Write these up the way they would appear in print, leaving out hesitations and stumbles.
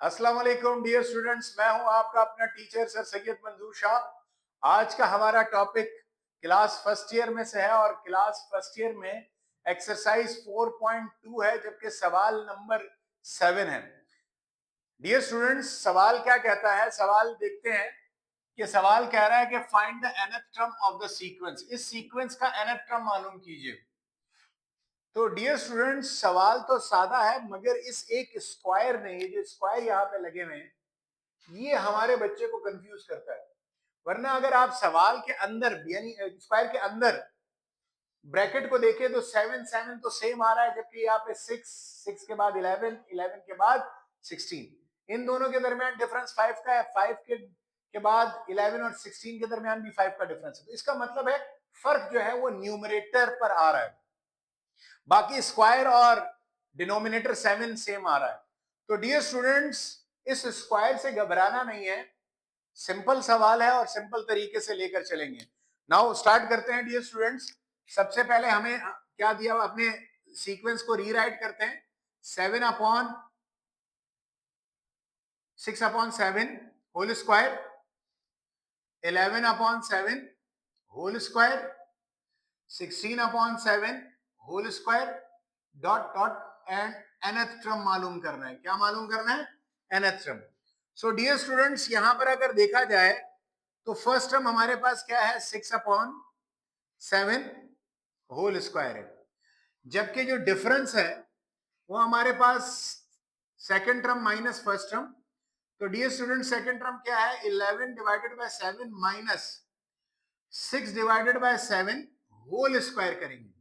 अस्सलाम वालेकुम dear students, मैं हूं आपका अपना टीचर सर सैयद मंजूर शाह। आज का हमारा टॉपिक क्लास फर्स्ट ईयर में से है और क्लास फर्स्ट ईयर में एक्सरसाइज 4.2 है, जबकि सवाल नंबर 7 है। डियर स्टूडेंट्स, सवाल क्या कहता है? सवाल देखते हैं कि सवाल कह रहा है कि find the nth term of the sequence. इस सीक्वेंस का nth टर्म मालूम कीजिए। तो डियर स्टूडेंट्स, सवाल तो सादा है, मगर इस एक स्क्वायर ने, ये जो स्क्वायर यहाँ पे लगे हुए हैं, ये हमारे बच्चे को कंफ्यूज करता है। वरना अगर आप सवाल के अंदर यानी स्क्वायर के अंदर ब्रैकेट को देखें तो 7 7 तो सेम आ रहा है, जबकि यहाँ पे 6 6 के बाद 11 11 के बाद 16। इन दोनों के दरमियान डिफरेंस 5 का है। 5 के बाद 11 और 16 के दरमियान भी 5 का डिफरेंस है। तो इसका मतलब है फर्क जो है वो न्यूमरेटर पर आ रहा है, बाकी स्क्वायर और डिनोमिनेटर 7 सेम आ रहा है। तो डियर स्टूडेंट्स, इस स्क्वायर से घबराना नहीं है, सिंपल सवाल है और सिंपल तरीके से लेकर चलेंगे। नाउ स्टार्ट करते हैं डियर स्टूडेंट्स। सबसे पहले हमें क्या दिया हुआ, अपने सीक्वेंस को रीराइट करते हैं। 6/7 whole square, 11/7 whole square, 16/7 whole square, dot dot and nth term मालूम करना है। क्या मालूम करना है? nth term. So dear students, यहां पर अगर देखा जाए तो फर्स्ट टर्म हमारे पास क्या है? 6/7 होल स्क्वायर है, जबकि जो डिफरेंस है वो हमारे पास second term minus first term. तो डियर स्टूडेंट, सेकंड टर्म क्या है? 11 divided by 7 minus 6 divided by 7 whole square करेंगे।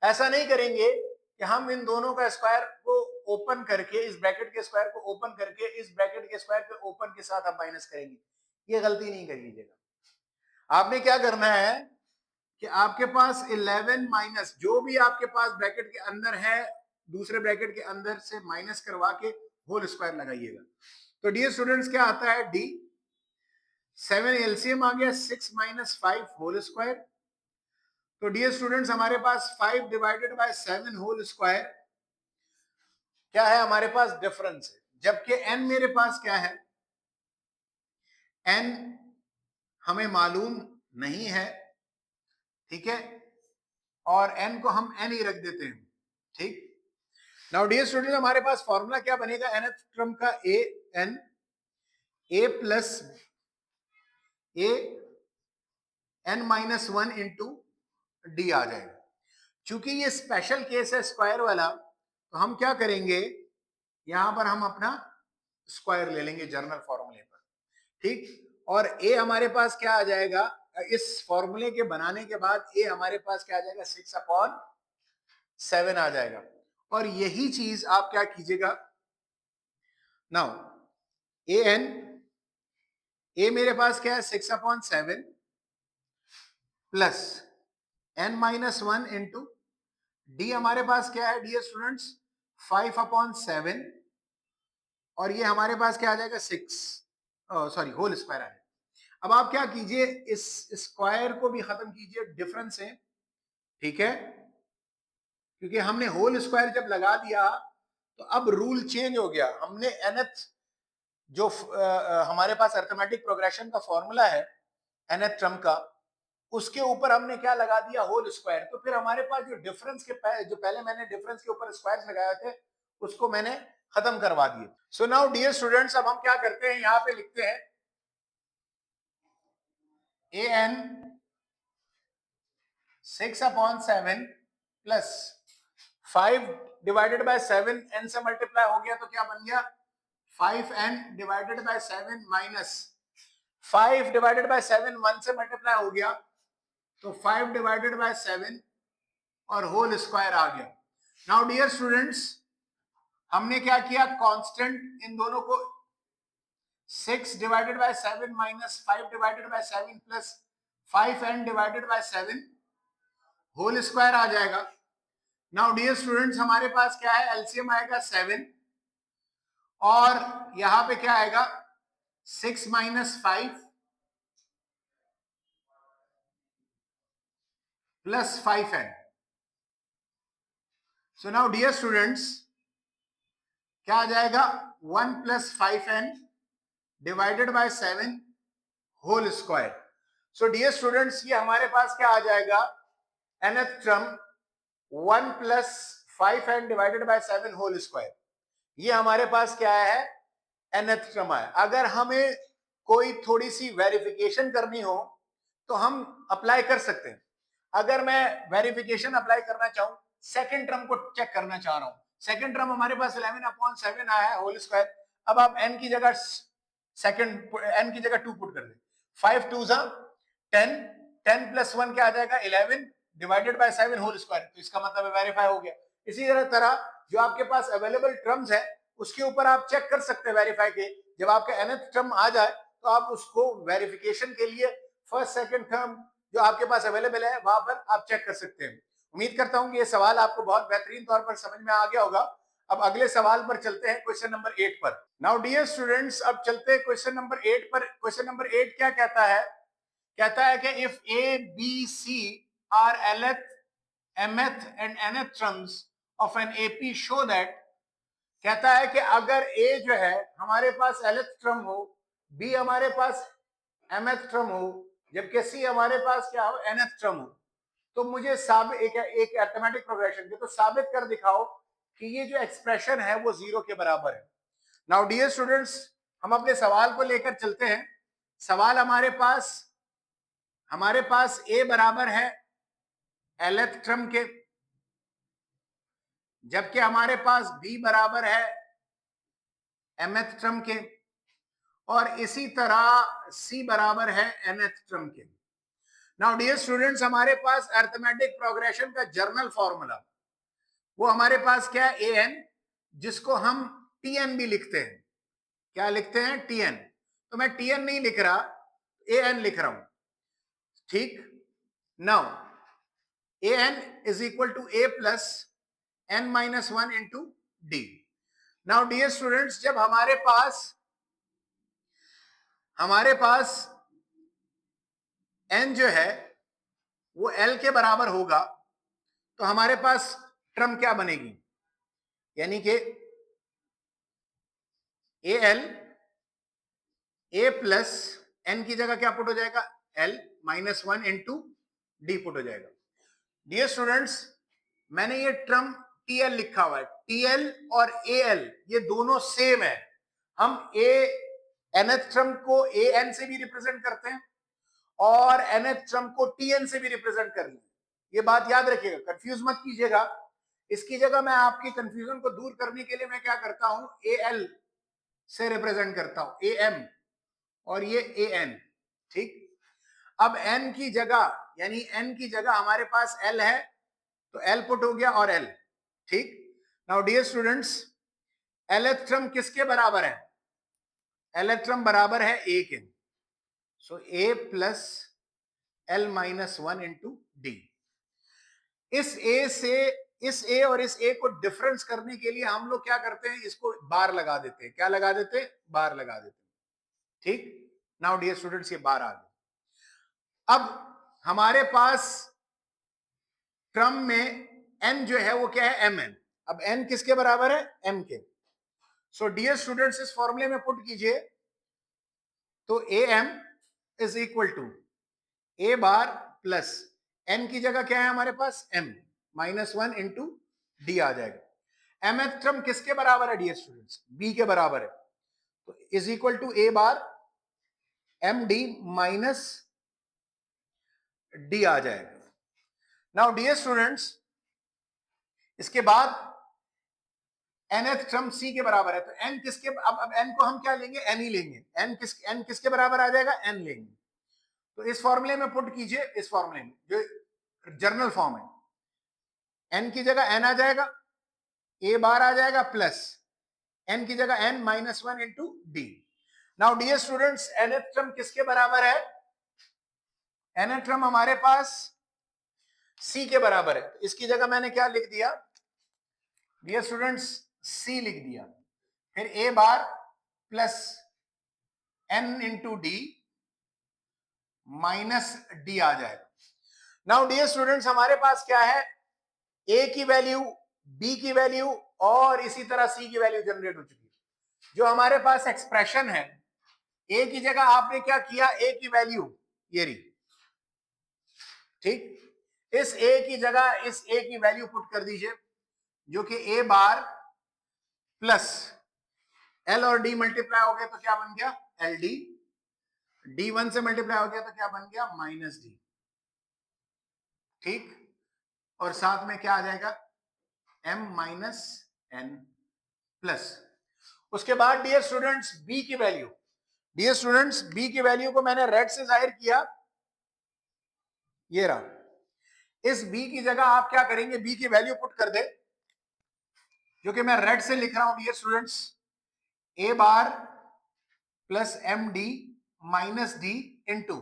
ऐसा नहीं करेंगे कि हम इन दोनों का स्क्वायर को ओपन करके, इस ब्रैकेट के स्क्वायर को ओपन करके इस ब्रैकेट के स्क्वायर के ओपन के साथ हम माइनस करेंगे। ये गलती नहीं करिएगा। आपने क्या करना है कि आपके पास 11 माइनस जो भी आपके पास ब्रैकेट के अंदर है, दूसरे ब्रैकेट के अंदर से माइनस करवा के होल स्क्वायर लगाइएगा। तो डियर स्टूडेंट्स, क्या आता है? डी 7 एलसीएम आ गया, 6 माइनस 5 होल स्क्वायर। तो डियर स्टूडेंट्स, हमारे पास 5 डिवाइडेड बाय 7 होल स्क्वायर क्या है? हमारे पास डिफरेंस है, जबकि n मेरे पास क्या है? n हमें मालूम नहीं है, ठीक है, और n को हम n ही रख देते हैं। ठीक। नाउ डियर स्टूडेंट, हमारे पास फॉर्मूला क्या बनेगा nth टर्म का? a plus a n-1 into D आ जाएगा। चूंकि ये स्पेशल केस है स्क्वायर वाला, तो हम क्या करेंगे, यहां पर हम अपना स्क्वायर ले लेंगे जनरल फॉर्मूले पर। ठीक। और a हमारे पास क्या आ जाएगा? इस फॉर्मूले के बनाने के बाद a हमारे पास क्या आ जाएगा? 6/7 आ जाएगा। और यही चीज आप क्या कीजिएगा नाउ, a मेरे पास क्या है? 6/7 प्लस n-1 इंटू डी हमारे पास क्या है डियर स्टूडेंट्स? 5/7। और ये हमारे पास क्या आ जाएगा? 6, सॉरी होल स्क्वायर आ जाएगा। अब आप क्या कीजिए, इस स्क्वायर को भी खत्म कीजिए डिफरेंस से, ठीक है, क्योंकि हमने होल स्क्वायर जब लगा दिया तो अब रूल चेंज हो गया। हमने nth जो हमारे पास अर्थमेटिक प्रोग्रेशन का फॉर्मूला है nth टर्म का, उसके ऊपर हमने क्या लगा दिया? Whole square. तो फिर हमारे पास जो डिफरेंस के जो पहले मैंने डिफरेंस के ऊपर स्क्वायर लगाए थे, उसको मैंने खत्म करवा दिए। सो नाउ डियर स्टूडेंट्स, अब हम क्या करते हैं, यहां पे लिखते हैं an 6/7 plus 5 divided by 7 n से मल्टीप्लाई हो गया तो क्या बन गया? 5n divided by 7 minus 5 divided by 7 1 से मल्टीप्लाई हो गया तो 5 डिवाइडेड बाय 7 और होल स्क्वायर आ गया। नाउ डियर स्टूडेंट्स, हमने क्या किया? कांस्टेंट इन दोनों को 6 divided by 7 minus 5 divided by 7 plus 5n divided by 7 whole square आ जाएगा। नाउ डियर स्टूडेंट्स, हमारे पास क्या है? एलसीएम आएगा 7 और यहां पे क्या आएगा? 6 minus 5 plus 5n। So now dear students, क्या आ जाएगा 1 + 5n divided by 7 whole square. So dear students, ये हमारे पास क्या आ जाएगा, nth term 1 + 5n divided by 7 whole square. ये हमारे पास क्या है, nth टर्म है। अगर हमें कोई थोड़ी सी वेरिफिकेशन करनी हो तो हम अप्लाई कर सकते हैं। अगर मैं वेरिफिकेशन अप्लाई करना चाहूं, सेकंड टर्म को चेक करना चाह रहा हूं, सेकंड टर्म हमारे पास 11/7 आया है होल स्क्वायर। अब आप n की जगह सेकंड n की जगह 2 पुट कर दें, 5 2 10, 10 + 1 क्या आ जाएगा 11 डिवाइडेड बाय 7 होल स्क्वायर। तो इसका मतलब वेरीफाई हो गया। इसी तरह जो आपके पास अवेलेबल टर्म्स है उसके ऊपर आप चेक कर सकते हैं वेरीफाई के। जब आपका nth टर्म आ जाए तो आप उसको वेरिफिकेशन के लिए फर्स्ट सेकंड टर्म जो आपके पास अवेलेबल है वहां पर आप चेक कर सकते हैं। उम्मीद करता हूं कि ये सवाल आपको बहुत बेहतरीन तौर पर समझ में आ गया होगा। अब अगले सवाल पर चलते हैं, क्वेश्चन नंबर 8 पर। नाउ डियर स्टूडेंट्स, अब चलते हैं क्वेश्चन नंबर 8 पर। क्वेश्चन नंबर 8 क्या कहता है, कहता है कि if a b c are lth mth and nth terms of an AP show that, कहता है कि अगर ए जो है हमारे पास lth टर्म हो, बी हमारे पास mth टर्म हो, जबकि सी हमारे पास क्या हो nth टर्म हो, तो मुझे एक अरिथमेटिक प्रोग्रेशन के तो साबित कर दिखाओ कि ये जो एक्सप्रेशन है वो 0 के बराबर है। नाउ डियर स्टूडेंट्स, हम अपने सवाल को लेकर चलते हैं। सवाल हमारे पास ए बराबर है lth टर्म के, जबकि हमारे पास बी बराबर है mth टर्म के, और इसी तरह सी बराबर है nth टर्म के। नाउ डियर स्टूडेंट्स, हमारे पास अरिथमेटिक प्रोग्रेशन का जर्नल फॉर्मूला वो हमारे पास क्या है, ए एन, जिसको हम टी एन भी लिखते हैं। क्या लिखते हैं, टी एन। तो मैं टी एन नहीं लिख रहा, ए एन लिख रहा हूं। ठीक, now a n is equal to a plus n minus 1 into d. Now dear students, जब हमारे पास एन जो है वो एल के बराबर होगा तो हमारे पास टर्म क्या बनेगी, यानी कि a l, a plus n की जगह क्या पुट हो जाएगा, l minus 1 into d put हो जाएगा। डियर स्टूडेंट्स, मैंने ये टर्म टी एल लिखा हुआ है। टी एल और ए एल ये दोनों सेम है। हम ए nth टर्म को ए एन से भी रिप्रेजेंट करते हैं और nth टर्म को टी एन से भी रिप्रेजेंट कर लें। ये बात याद रखिएगा, कंफ्यूज मत कीजिएगा। इसकी जगह मैं आपकी कंफ्यूजन को दूर करने के लिए मैं क्या करता हूं, ए एल से रिप्रेजेंट करता हूं, ए एम और ये ए एन। ठीक, अब n की जगह, यानी n की जगह हमारे पास l है तो l पुट हो गया और l। ठीक, now dear students, lth term किसके बराबर है, lth टर्म बराबर है a के। So a plus l minus 1 into d. इस a और इस a को डिफरेंस करने के लिए हम लोग क्या करते हैं, इसको बार लगा देते हैं। क्या लगा देते हैं, बार लगा देते हैं। ठीक, नाउ डियर स्टूडेंट्स, ये बार आ गया। अब हमारे पास टर्म में n जो है वो क्या है, mn। अब n किसके बराबर है, m के। सो डियर स्टूडेंट्स, इस फॉर्मूले में पुट कीजिए तो am is equal to a bar plus n की जगह क्या है हमारे पास, m माइनस 1 इंटू डी आ जाएगा। mth टर्म किसके बराबर है डियर स्टूडेंट्स, b के बराबर है, तो is equal to a bar M D minus D आ जाएगा। नाउ डियर स्टूडेंट्स, इसके बाद nth टर्म c के बराबर है, तो n किसके, अब n को हम क्या लेंगे, n ही लेंगे। n किसके बराबर आ जाएगा, n लेंगे। तो इस फॉर्मूले में पुट कीजिए, इस फॉर्मूले में जो जर्नल फॉर्म है, n की जगह n आ जाएगा, a बार आ जाएगा प्लस n की जगह n minus 1 into d. Now dear students, nth term किसके बराबर है, nth टर्म हमारे पास c के बराबर है। इसकी जगह मैंने क्या लिख दिया डियर स्टूडेंट्स, c लिख दिया, फिर a bar plus n into D minus D आ जाएगा। नाउ डियर स्टूडेंट्स, हमारे पास क्या है, a की वैल्यू बी की वैल्यू और इसी तरह सी की वैल्यू जनरेट हो चुकी है। जो हमारे पास एक्सप्रेशन है, ए की जगह आपने क्या किया, ए की वैल्यू ये रही, ठीक। इस ए की जगह इस ए की वैल्यू पुट कर दीजिए, जो कि ए बार प्लस एल और डी मल्टीप्लाई हो गया तो क्या बन गया, एल डी। डी वन से मल्टीप्लाई हो गया तो क्या बन गया, माइनस डी, ठीक। और साथ में क्या आ जाएगा, m माइनस एन प्लस। उसके बाद डियर स्टूडेंट्स b की वैल्यू, डियर स्टूडेंट्स b की वैल्यू को मैंने रेड से जाहिर किया, ये रहा। इस b की जगह आप क्या करेंगे, b की वैल्यू पुट कर दे, जो कि मैं रेड से लिख रहा हूं dear students, a bar plus M D minus d into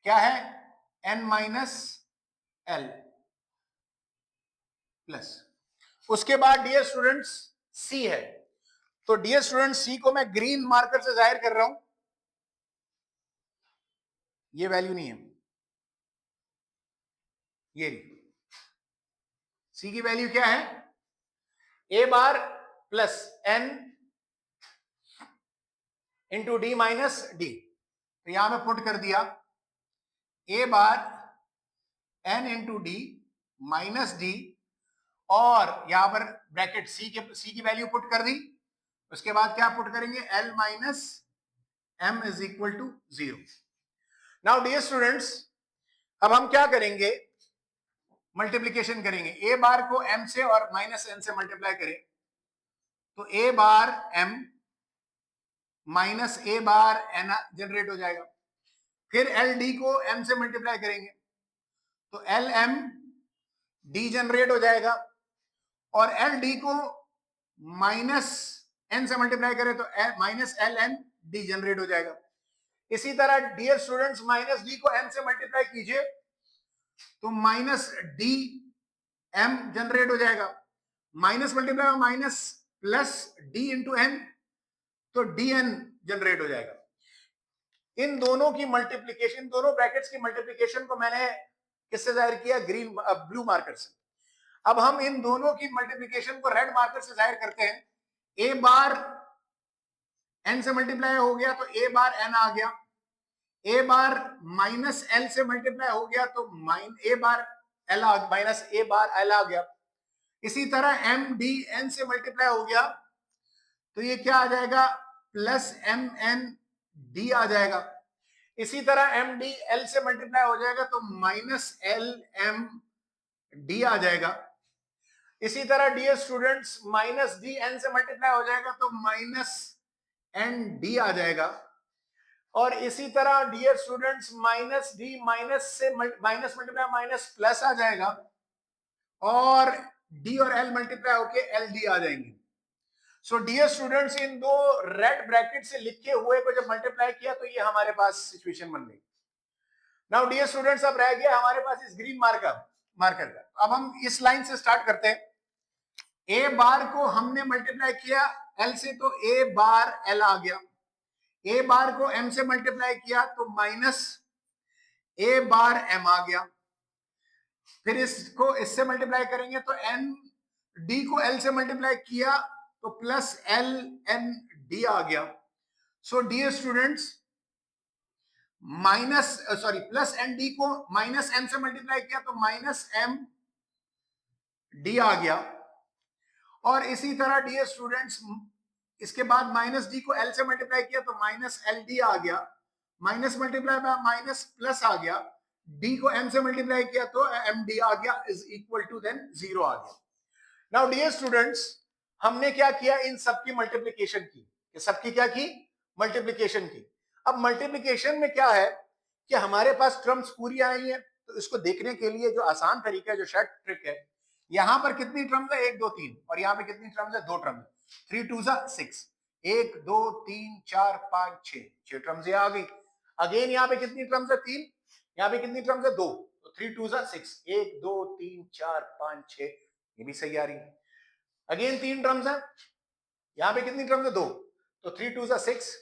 क्या है, n माइनस एल प्लस। उसके बाद डियर स्टूडेंट्स c है, तो डियर स्टूडेंट्स c को मैं ग्रीन मार्कर से जाहिर कर रहा हूं, ये वैल्यू नहीं है, ये सी की वैल्यू क्या है, A bar plus N into D minus D. तो यहां में पुट कर दिया A bar N into D minus D, और यहां पर ब्रैकेट सी की वैल्यू पुट कर दी। उसके बाद क्या पुट करेंगे, l minus m is equal to 0। Now dear students, अब हम क्या करेंगे, मल्टीप्लीकेशन करेंगे। ए बार को m से और माइनस एन से मल्टीप्लाई करें तो ए बार m माइनस ए बार एन जनरेट हो जाएगा। फिर एल डी को m से मल्टीप्लाई करेंगे तो एल एम डी जनरेट हो जाएगा, और एल डी को माइनस एन से मल्टीप्लाई करें तो minus L N d generate हो जाएगा। इसी तरह डियर स्टूडेंट्स माइनस डी को m से मल्टीप्लाई कीजिए तो माइनस डी एम जनरेट हो जाएगा, minus multiply minus plus d into N, तो डी एन जनरेट हो जाएगा। इन दोनों की मल्टीप्लीकेशन, दोनों ब्रैकेट्स की मल्टीप्लीकेशन को मैंने किससे जाहिर किया, ग्रीन ब्लू मार्कर से। अब हम इन दोनों की मल्टीप्लीकेशन को रेड मार्कर से जाहिर करते हैं। ए बार एन से मल्टीप्लाई हो गया तो ए बार एन आ गया, ए बार माइनस एल से मल्टीप्लाई हो गया तो ए बार एल माइनस ए बार एल आ गया। इसी तरह एम डी एन से मल्टीप्लाई हो गया तो ये क्या आ जाएगा, प्लस एम एन डी आ जाएगा। इसी तरह एम डी एल से मल्टीप्लाई हो जाएगा तो माइनस एल एम डी आ जाएगा। इसी तरह dear students minus d n से मल्टीप्लाई हो जाएगा तो माइनस एन डी आ जाएगा। और इसी तरह dear students minus D minus से माइनस मल्टीप्लाई माइनस प्लस आ जाएगा, और डी और एल मल्टीप्लाई होके एल डी आ जाएंगे। सो डियर स्टूडेंट्स इन दो रेड ब्रैकेट से लिखे हुए को जब मल्टीप्लाई किया तो ये हमारे पास सिचुएशन बन गई। नाउ डियर स्टूडेंट्स अब रह गया हमारे पास इस ग्रीन मार्कर का। अब हम इस लाइन से स्टार्ट करते हैं। ए बार को हमने मल्टीप्लाई किया एल से तो ए बार एल आ गया, ए बार को एम से मल्टीप्लाई किया तो माइनस ए बार एम आ गया। फिर इसको इससे मल्टीप्लाई करेंगे तो एन डी को एल से मल्टीप्लाई किया तो प्लस एल एन डी आ गया। So dear students plus N d को माइनस एम से मल्टीप्लाई किया तो माइनस एम डी आ गया। और इसी तरह डियर स्टूडेंट्स इसके बाद माइनस डी को एल से मल्टीप्लाई किया तो माइनस एल डी आ गया, minus multiply by minus plus आ गया, डी को एम से मल्टीप्लाई किया तो एम डी आ गया इज इक्वल टू देन 0 आ गया। नाउ डियर स्टूडेंट्स हमने क्या किया, इन सबकी मल्टीप्लिकेशन की, सबकी क्या की, मल्टीप्लिकेशन की। अब मल्टीप्लिकेशन में क्या है कि हमारे पास टर्म्स पूरी आई है, तो इसको देखने के लिए जो आसान तरीका है, जो शॉर्ट ट्रिक है, यहां पर कितनी टर्म्स है, 1 2 3, और यहां पे कितनी टर्म्स है, 2 टर्म्स, 3 2 6, 1 2 3 4 5 6 टर्म्स ये आ गई। अगेन यहाँ पे कितनी टर्म्स है, 3, यहाँ पे कितनी टर्म्स है, 2, तो 3 2 6, 1 2 3 4 5 6, ये भी सही आ रही है। अगेन 3 टर्म्स है, यहाँ पे कितनी टर्म्स है, 2, तो 3 2 6,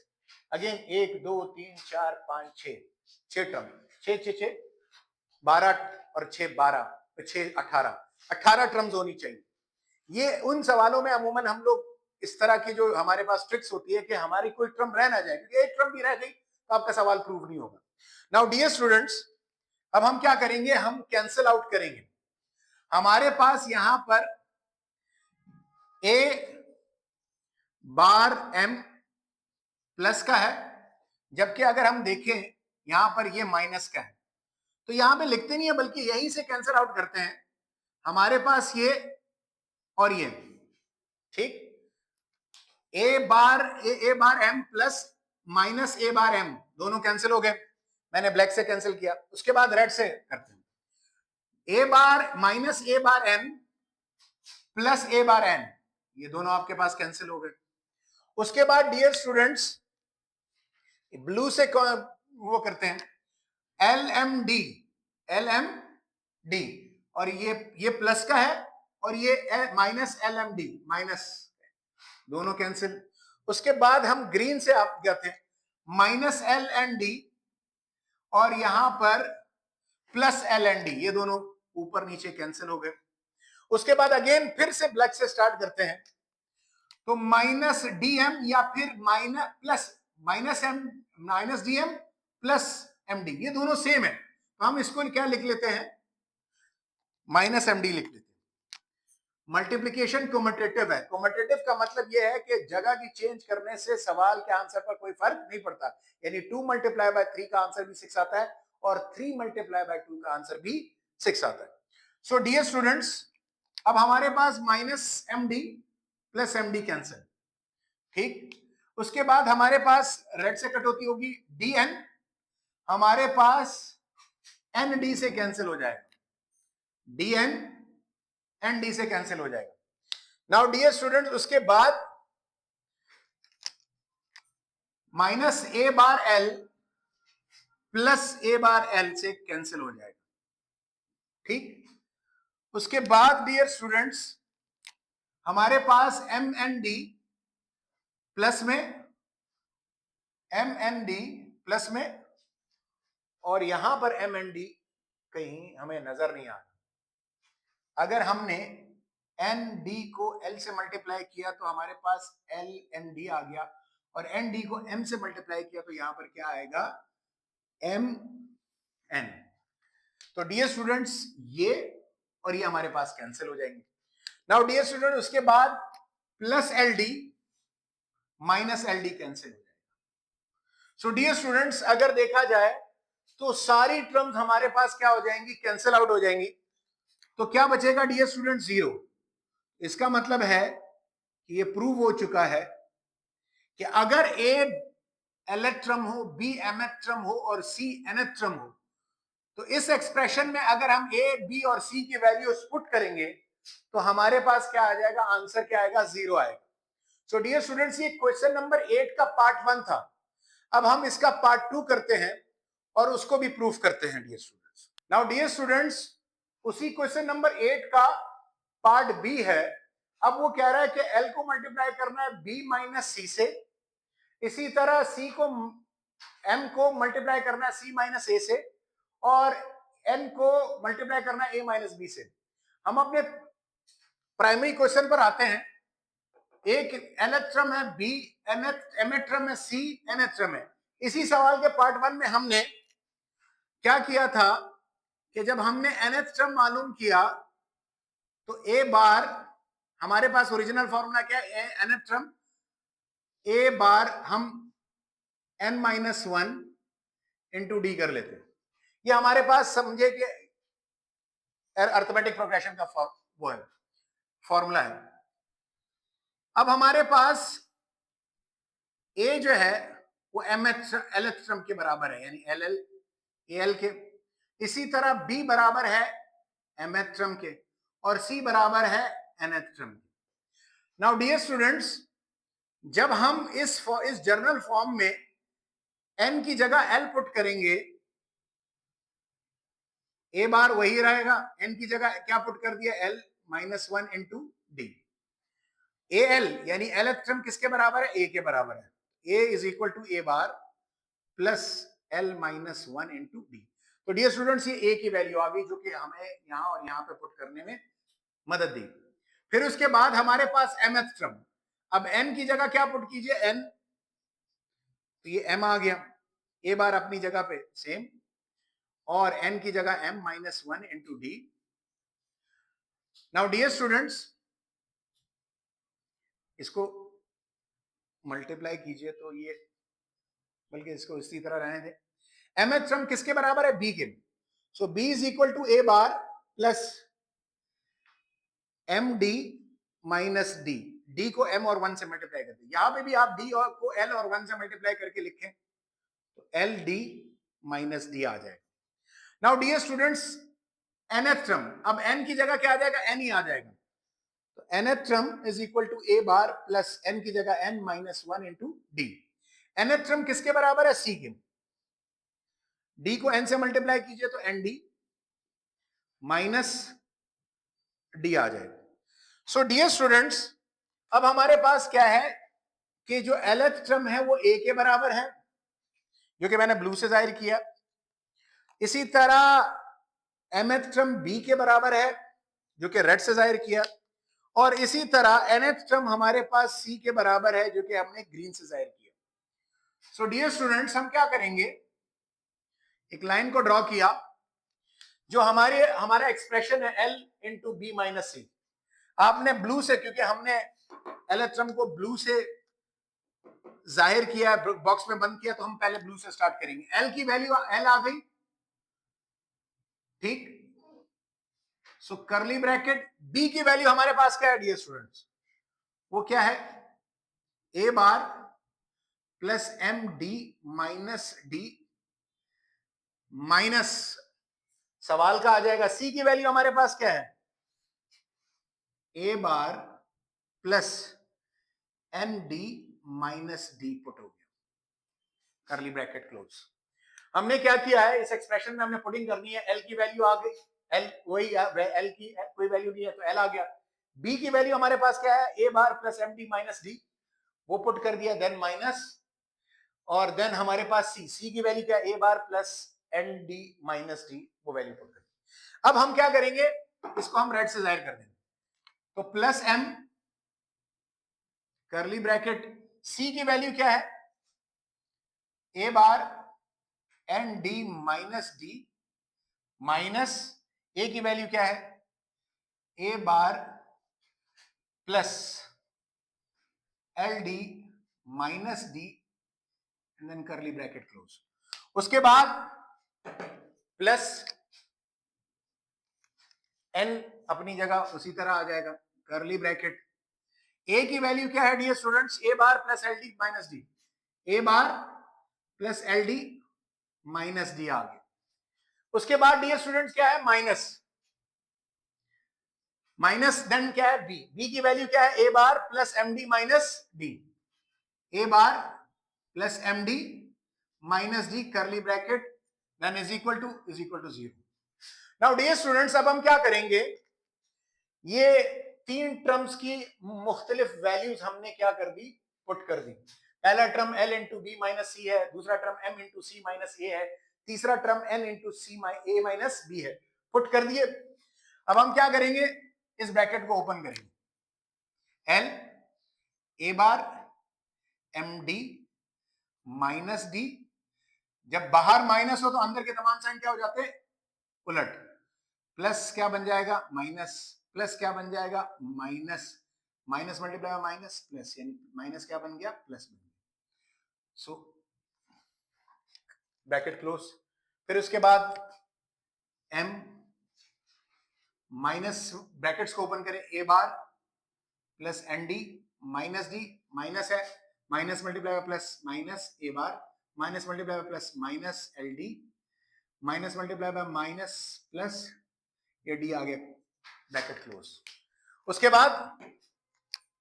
अगेन 1 2 3 4 5 6 टर्म, 6 6 6 12 और 6 12, 6 18 18 टर्म्स होनी चाहिए। ये उन सवालों में अमूमन हम लोग इस तरह की जो हमारे पास ट्रिक्स होती है कि हमारी कोई टर्म रह ना जाए, क्योंकि एक टर्म भी रह गई तो आपका सवाल प्रूव नहीं होगा। नाउ डियर स्टूडेंट्स, अब हम क्या करेंगे, हम कैंसिल आउट करेंगे। हमारे पास यहां पर ए बार एम प्लस का है, जबकि अगर हम देखें यहां पर ये माइनस का है, तो यहां पे लिखते नहीं है बल्कि यहीं से कैंसिल आउट करते हैं। हमारे पास ये और ये, ठीक, ए बार एम प्लस माइनस ए बार एम दोनों कैंसिल हो गए, मैंने ब्लैक से कैंसिल किया। उसके बाद रेड से करते हैं, ए बार minus A bar N plus A bar N, ये दोनों आपके पास कैंसिल हो गए। उसके बाद डियर स्टूडेंट्स ब्लू से वो करते हैं एल एम डी, और ये प्लस का है और ये minus L M D minus, दोनों कैंसिल। उसके बाद हम ग्रीन से आप जाते हैं माइनस एल एन डी और यहां पर प्लस एल एन डी, ये दोनों ऊपर नीचे कैंसिल हो गए। उसके बाद अगेन फिर से ब्लैक से स्टार्ट करते हैं, तो माइनस डी एम या फिर minus d m plus M d, ये दोनों सेम है, तो हम इसको क्या लिख लेते हैं, माइनस एम डी लिख लेते हैं। मल्टीप्लीकेशन कम्यूटेटिव है, कम्यूटेटिव का मतलब यह है कि जगह की चेंज करने से सवाल के आंसर पर कोई फर्क नहीं पड़ता, यानी 2 मल्टीप्लाई बाय 3 का आंसर भी 6 आता है और 3 मल्टीप्लाई बाय 2 का आंसर भी 6 आता है। सो डियर स्टूडेंट्स, अब हमारे पास minus M D plus M D cancel, ठीक। उसके बाद हमारे पास रेड से कट होती होगी डी एन, हमारे पास एन डी से कैंसिल हो जाएगा, डी एन एन डी से कैंसिल हो जाएगा। नाउ डियर स्टूडेंट्स, उसके बाद माइनस ए बार एल प्लस ए बार एल से कैंसिल हो जाएगा, ठीक। उसके बाद डियर स्टूडेंट्स हमारे पास एम एन डी प्लस में, एम एन डी प्लस में, और यहां पर एम एन डी कहीं हमें नजर नहीं आ रहा। अगर हमने एन डी को एल से मल्टीप्लाई किया तो हमारे पास एल एन डी आ गया, और एन डी को एम से मल्टीप्लाई किया तो यहां पर क्या आएगा, एम एन। तो डियर स्टूडेंट्स ये और ये हमारे पास कैंसिल हो जाएंगे। नाउ डियर स्टूडेंट, उसके बाद plus L D minus L D cancel हो जाएगा। सो डियर स्टूडेंट्स, अगर देखा जाए तो सारी टर्म्स हमारे पास क्या हो जाएंगी, कैंसिल आउट हो जाएंगी। तो क्या बचेगा डियर स्टूडेंट, 0। इसका मतलब है कि ये प्रूव हो चुका है कि अगर ए एलथ टर्म हो, बी एमथ टर्म हो और सी एनथ टर्म हो, तो इस एक्सप्रेशन में अगर हम ए बी और सी की वैल्यूज पुट करेंगे तो हमारे पास क्या आ जाएगा, आंसर क्या आएगा, 0 आएगा। सो डियर स्टूडेंट्स, ये क्वेश्चन नंबर 8 का पार्ट 1 था। अब हम इसका पार्ट 2 करते हैं और उसको भी प्रूफ करते हैं dear students. Now dear students, उसी क्वेश्चन नंबर 8 का पार्ट बी है। अब वो कह रहा है कि एल को मल्टीप्लाई करना है बी माइनस सी से, इसी तरह सी को, एम को मल्टीप्लाई करना है सी माइनस ए से, और एन को मल्टीप्लाई करना है ए माइनस बी से। हम अपने प्राइमरी क्वेश्चन पर आते हैं। एक एनथ टर्म है बी, एमथ टर्म है सी, एनथ टर्म है। इसी सवाल के पार्ट 1 में हमने क्या किया था कि जब हमने nth टर्म मालूम किया तो ए बार, हमारे पास ओरिजिनल फॉर्मूला क्या है, nth टर्म ए बार हम n माइनस 1 इंटू डी कर लेते हैं। ये हमारे पास समझे कि अर्थमेटिक प्रोग्रेशन का वो है, फॉर्मूला है। अब हमारे पास ए जो है वो एलथ टर्म के बराबर है, यानी एल एल ए एल के। इसी तरह बी बराबर है एमथ टर्म के और सी बराबर है एनथ टर्म के। नाउ डियर स्टूडेंट्स, जब हम इस जर्नल फॉर्म में एन की जगह एल पुट करेंगे, ए बार वही रहेगा, एन की जगह क्या पुट कर दिया, L minus 1 into D. A L यानी एलथ टर्म किसके बराबर है, ए के बराबर है। A is equal to A bar plus L minus 1 into D. तो डियर स्टूडेंट्स, ये ए की वैल्यू आ गई जो कि हमें यहां और यहां पे पुट करने में मदद देगी। फिर उसके बाद हमारे पास mth टर्म, अब n की जगह क्या पुट कीजिए, n, तो ये m आ गया, a बार अपनी जगह पे सेम, और n की जगह m minus 1 into d. Now dear students, इसको मल्टीप्लाई कीजिए तो ये, बल्कि इसको इसी तरह रहने दें. mth टर्म किसके बराबर है, b के. So b is equal to a bar plus M D minus d. D को m और 1 से मल्टीप्लाई कर दें. यहां पे भी आप d को l और 1 से मल्टीप्लाई करके लिखें तो एल डी माइनस डी आ जाएगा. Now dear students, nth term, अब n की जगह क्या आ जाएगा, n ही आ जाएगा. तो nth term is equal to a bar plus n की जगह n minus 1 into d. nth term किसके बराबर है, c के. d को n से मल्टीप्लाई कीजिए तो एन डी माइनस डी आ जाएगा. सो डियर स्टूडेंट्स, अब हमारे पास क्या है कि जो nth टर्म है वो a के बराबर है, जो कि मैंने ब्लू से जाहिर किया. इसी तरह mth टर्म b के बराबर है, जो कि रेड से जाहिर किया. और इसी तरह nth टर्म हमारे पास c के बराबर है, जो कि हमने ग्रीन से जाहिर किया. सो डियर स्टूडेंट्स, हम क्या करेंगे, एक लाइन को ड्रॉ किया, जो हमारा एक्सप्रेशन है l इंटू बी माइनस सी. आपने ब्लू से, क्योंकि हमने nth टर्म को ब्लू से जाहिर किया, बॉक्स में बंद किया, तो हम पहले ब्लू से स्टार्ट करेंगे. l की वैल्यू l आ गई, ठीक. सो कर्ली ब्रैकेट, b की वैल्यू हमारे पास क्या है डियर स्टूडेंट्स, वो क्या है, a bar plus M D minus D minus, सवाल का आ जाएगा c की वैल्यू हमारे पास क्या है, a bar plus N D minus d put हो गया, कर्ली ब्रैकेट क्लोज. हमने क्या किया है, इस एक्सप्रेशन में हमने पुटिंग करनी है. l की वैल्यू आ गई, l वही l की कोई वैल्यू नहीं है तो l आ गया. b की वैल्यू हमारे पास क्या है, a bar plus M D minus d, वो पुट कर दिया, देन माइनस, और देन हमारे पास c की वैल्यू क्या है, a bar plus N D minus d, वो वैल्यू पुट कर दी. अब हम क्या करेंगे, इसको हम रेड से जाहिर कर देंगे. तो plus m curly bracket, c की वैल्यू क्या है, a bar n D minus D minus, a की वैल्यू क्या है, a bar plus L D minus d, and then curly bracket close. उसके बाद प्लस n अपनी जगह उसी तरह आ जाएगा, कर्ली ब्रैकेट. a की वैल्यू क्या है dear students, a bar plus L D minus D, a bar plus L D minus D आ गया. उसके बाद डियर स्टूडेंट्स क्या है, माइनस, माइनस देन क्या है, b. b की वैल्यू क्या है, a bar plus M D minus D, a bar plus M D minus d, curly bracket, then is equal to 0. Now dear students, अब हम क्या करेंगे, ये तीन टर्म्स की मुख्तलिफ वैल्यूज हमने क्या कर दी, पुट कर दी. पहला term l into B minus C है, दूसरा term m into C minus A है, तीसरा term n into C A minus B है, पुट कर दिए. अब हम क्या करेंगे, इस ब्रैकेट को ओपन करेंगे, l a bar M D minus d, जब बाहर माइनस हो तो अंदर के तमाम साइन क्या हो जाते हैं, उलट. प्लस क्या बन जाएगा, माइनस, प्लस क्या बन जाएगा, minus, minus multiply by minus plus, यानी माइनस क्या बन गया, प्लस बन गया. So bracket close. फिर उसके बाद m माइनस, ब्रैकेट्स को ओपन करें, a bar plus N D minus D, minus है, minus multiply by plus minus a bar, minus multiply by plus minus L D, minus multiply by minus plus, ये D आ गया, bracket close. उसके बाद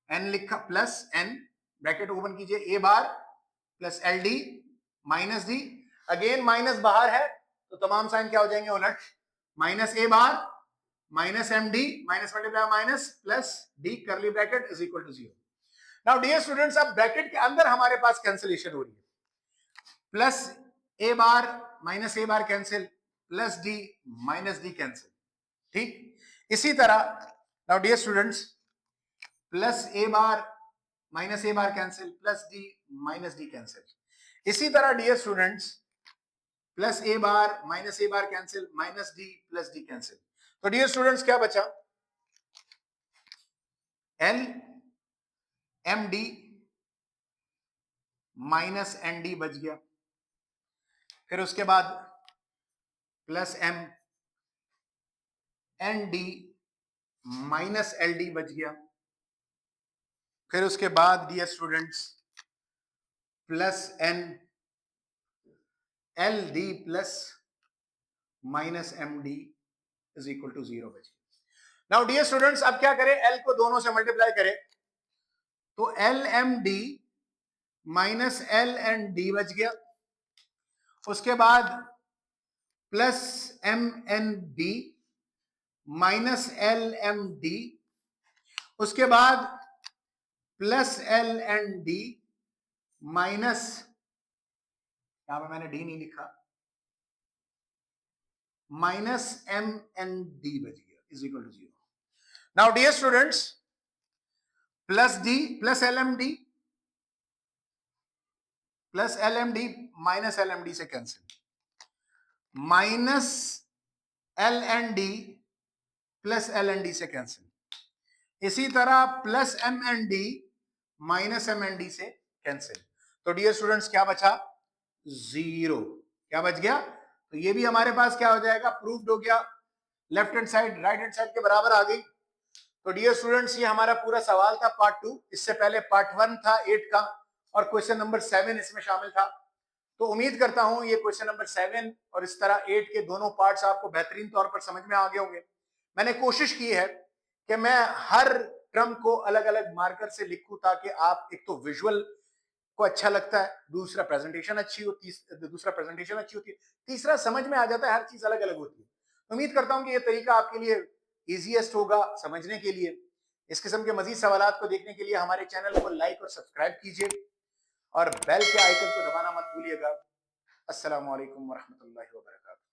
n लिखा, plus n, bracket open कीजिए, a bar plus L D minus d, again minus बाहर है तो तमाम साइन क्या हो जाएंगे, उलट. Minus a bar minus M D minus multiply minus plus d, curly bracket is equal to 0. Now dear students, अब ब्रैकेट के अंदर हमारे पास कैंसिलेशन हो रही है, plus a bar minus a bar cancel, plus D minus D cancel, ठीक. इसी तरह now dear students, plus A bar minus A bar cancel, plus D minus D cancel. इसी तरह dear students plus A bar cancel, minus D plus D cancel. तो dear students क्या बचा, L M D minus N D बच गया। फिर उसके बाद plus M N D minus L D बच गया। फिर उसके बाद dear students plus N L D plus minus M D is equal to 0 बच गया। नाउ डियर स्टूडेंट्स अब क्या करें, एल को दोनों से मल्टीप्लाई करें, तो l M D minus L N D बच गया। उसके बाद plus M N D minus L M d, उसके बाद plus L N D minus, यहां पे मैंने डी नहीं लिखा, माइनस एम एन डी बच गया is equal to 0। Now dear students plus D plus L M D plus L M D minus L M D से cancel, minus L N D plus L N D से cancel. इसी तरह plus M N D minus M N D से cancel. तो dear students क्या बचा, 0। क्या बच गया, तो ये भी हमारे पास क्या हो जाएगा, प्रूव्ड हो गया, left hand side right hand side के बराबर आ गई। तो डियर स्टूडेंट्स ये हमारा पूरा सवाल था पार्ट 2। इससे पहले पार्ट 1 था 8 का और क्वेश्चन नंबर 7 इसमें शामिल था। तो उम्मीद करता हूं ये क्वेश्चन नंबर 7 और इस तरह 8 के दोनों पार्ट्स आपको बेहतरीन तौर पर समझ में आ गए होंगे। मैंने कोशिश की है कि मैं हर क्रम को अलग अलग मार्कर से लिखूं ताकि आप, एक तो विजुअल को अच्छा लगता है, दूसरा प्रेजेंटेशन अच्छी होती है, तीसरा समझ में आ जाता है, हर चीज अलग अलग होती है। उम्मीद करता हूं कि ये तरीका आपके लिए इजीएस्ट होगा समझने के लिए। इस किस्म के मजीद सवालात को देखने के लिए हमारे चैनल को लाइक और सब्सक्राइब कीजिए और बेल के आइकन को दबाना मत भूलिएगा। अस्सलाम वालेकुम व रहमतुल्लाहि व बरकातहू।